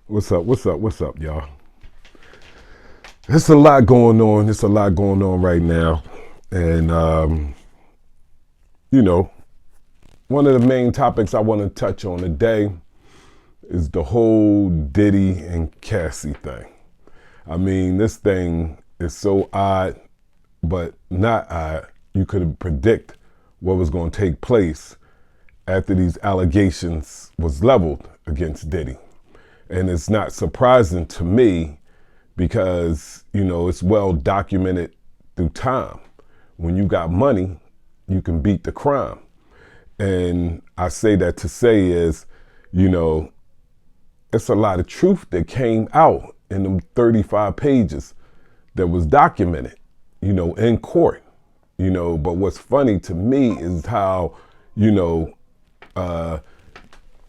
What's up? What's up? What's up, y'all? There's a lot going on. There's a lot going on right now. And, you know, one of the main topics I want to touch on today is the whole Diddy and Cassie thing. I mean, this thing is so odd, but not odd. You could predict what was going to take place after these allegations was leveled against Diddy. And it's not surprising to me because, it's well documented through time. When you got money, you can beat the crime. And I say that to say is, it's a lot of truth that came out in them 35 pages that was documented, in court. But what's funny to me is how, it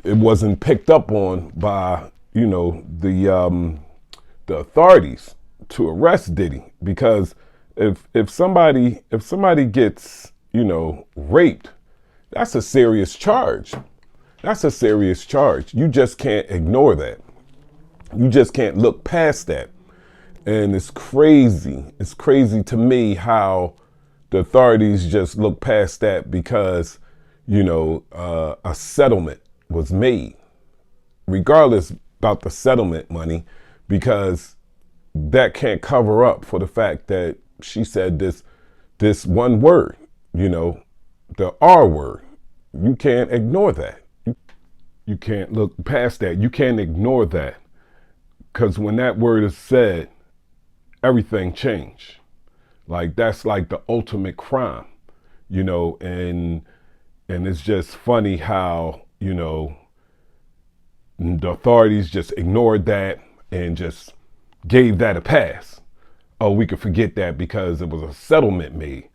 wasn't picked up on by, the authorities to arrest Diddy. Because if somebody gets, raped, that's a serious charge. That's a serious charge. You just can't ignore that. You just can't look past that. And it's crazy. It's crazy to me how the authorities just look past that because, a settlement was made. Regardless about the settlement money, because that can't cover up for the fact that she said this one word, the R word. You can't ignore that. You can't look past that. You can't ignore that. Because when that word is said, everything changed. Like that's like the ultimate crime, and it's just funny how, the authorities just ignored that and just gave that a pass. Oh, we could forget that because it was a settlement made.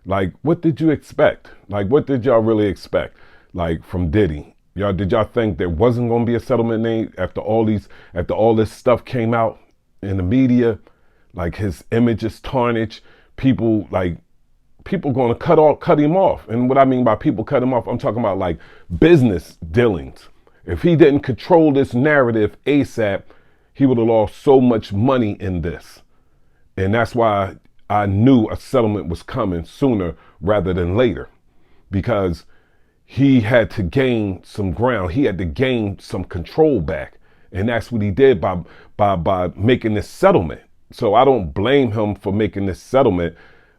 Like, what did you expect? Like, what did y'all really expect? Like from Diddy, did y'all think there wasn't going to be a settlement made after all this stuff came out in the media? Like his image is tarnished. People going to cut him off. And what I mean by people cut him off, I'm talking about like business dealings. If he didn't control this narrative ASAP, he would have lost so much money in this. And that's why I knew a settlement was coming sooner rather than later, because he had to gain some ground. He had to gain some control back. And that's what he did by making this settlement. So I don't blame him for making this settlement.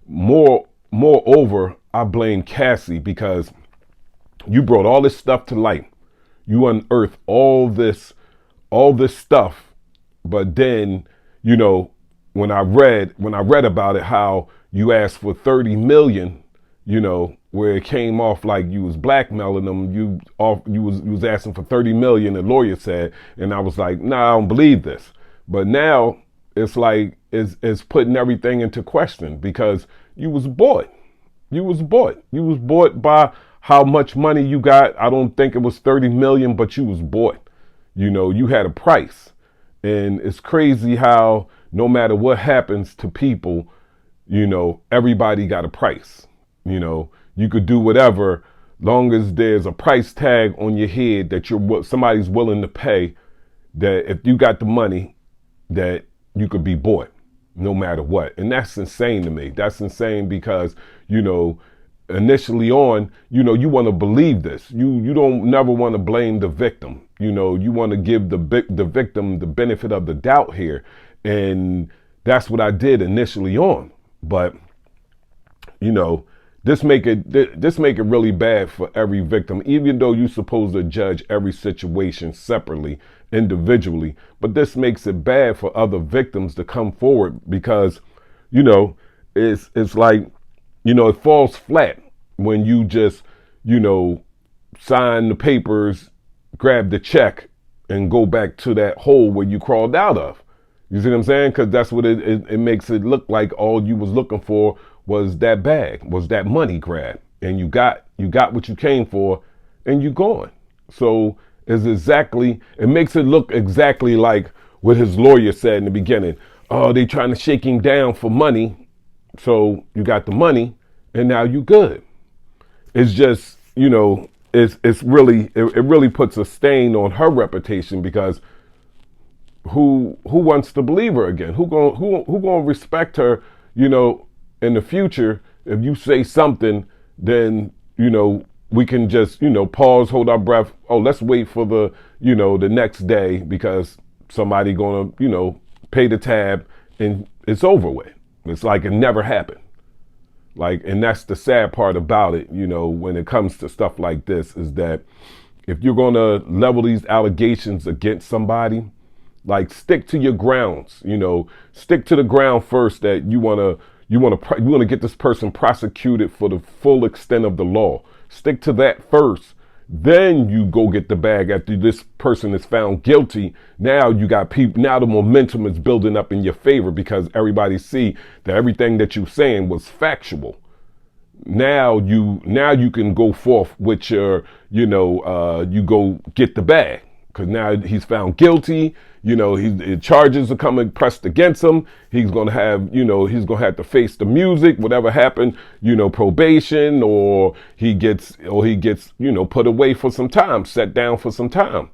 Moreover, I blame Cassie because you brought all this stuff to light. You unearthed all this stuff. But then, when I read about it, how you asked for 30 million, where it came off like you was blackmailing them, you was asking for 30 million, the lawyer said, and I was like, nah, I don't believe this. But now it's like it's putting everything into question because you was bought. You was bought by how much money you got. I don't think it was 30 million, but you was bought. You had a price. And it's crazy how no matter what happens to people, everybody got a price. You could do whatever long as there's a price tag on your head that somebody's willing to pay, that if you got the money, that you could be bought no matter what. And that's insane to me. That's insane because, initially on, you want to believe this. You don't never want to blame the victim. You want to give the victim the benefit of the doubt here. And that's what I did initially on. But, this make it really bad for every victim, even though you're supposed to judge every situation separately, individually. But this makes it bad for other victims to come forward because, it's like, it falls flat when you just, sign the papers, grab the check, and go back to that hole where you crawled out of. You see what I'm saying? Because that's what it makes it look like. All you was looking for was that bag, was that money grab, and you got what you came for, and you gone. So it makes it look exactly like what his lawyer said in the beginning. Oh, they trying to shake him down for money. So you got the money and now you good. It's just, it really puts a stain on her reputation because who wants to believe her again? Who gonna respect her, in the future? If you say something, then, we can just, pause, hold our breath. Oh, let's wait for the next day because somebody gonna, pay the tab and it's over with. It's like it never happened. Like, and that's the sad part about it, when it comes to stuff like this, is that if you're gonna level these allegations against somebody, like, stick to your grounds, stick to the ground first that you wanna get this person prosecuted for the full extent of the law. Stick to that first. Then you go get the bag after this person is found guilty. Now you got people, now the momentum is building up in your favor because everybody see that everything that you're saying was factual. Now you can go forth with your, you go get the bag. Because now he's found guilty, charges are coming pressed against him. He's gonna have, to face the music, whatever happened, probation, or he gets, put away for some time, set down for some time,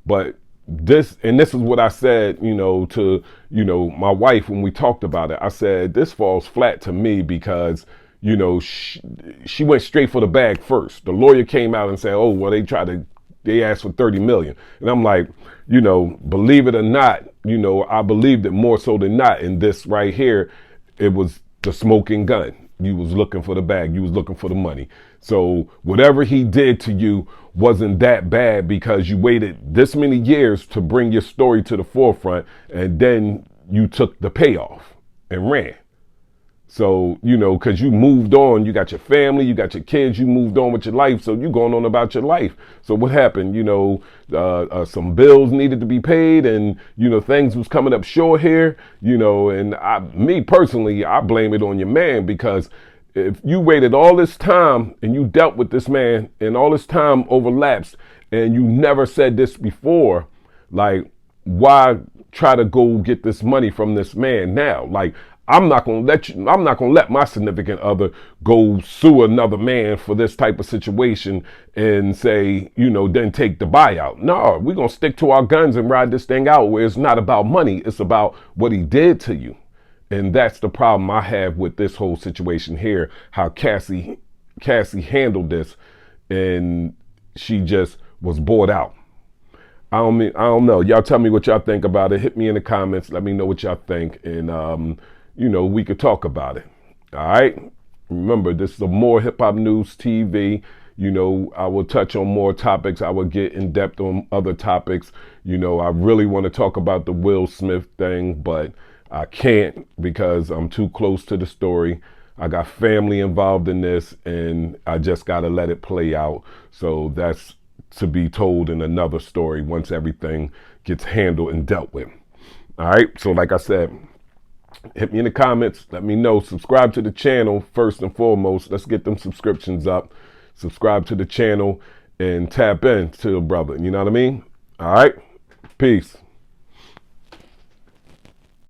But this is what I said, to, my wife when we talked about it. I said, this falls flat to me because, she went straight for the bag first. The lawyer came out and said, oh, well, they asked for 30 million. And I'm like, believe it or not, I believed it more so than not. In this right here, it was the smoking gun. You was looking for the bag. You was looking for the money. So whatever he did to you wasn't that bad because you waited this many years to bring your story to the forefront. And then you took the payoff and ran. So, because you moved on, you got your family, you got your kids, you moved on with your life. So you going on about your life. So what happened? Some bills needed to be paid and, things was coming up short here, and me personally, I blame it on your man because if you waited all this time and you dealt with this man and all this time overlaps and you never said this before, like, why try to go get this money from this man now? Like, I'm not gonna let my significant other go sue another man for this type of situation and say, then take the buyout. No, we're gonna stick to our guns and ride this thing out where it's not about money, it's about what he did to you. And that's the problem I have with this whole situation here, how Cassie handled this, and she just was bought out. I don't know. Y'all tell me what y'all think about it. Hit me in the comments. Let me know what y'all think. And, we could talk about it. All right. Remember, this is a More Hip Hop News TV. I will touch on more topics. I will get in depth on other topics. I really want to talk about the Will Smith thing, but I can't because I'm too close to the story. I got family involved in this and I just got to let it play out. So that's to be told in another story once everything gets handled and dealt with. All right. So like I said, hit me in the comments. Let me know. Subscribe to the channel first and foremost. Let's get them subscriptions up. Subscribe to the channel and tap in to the brother. You know what I mean? All right. Peace.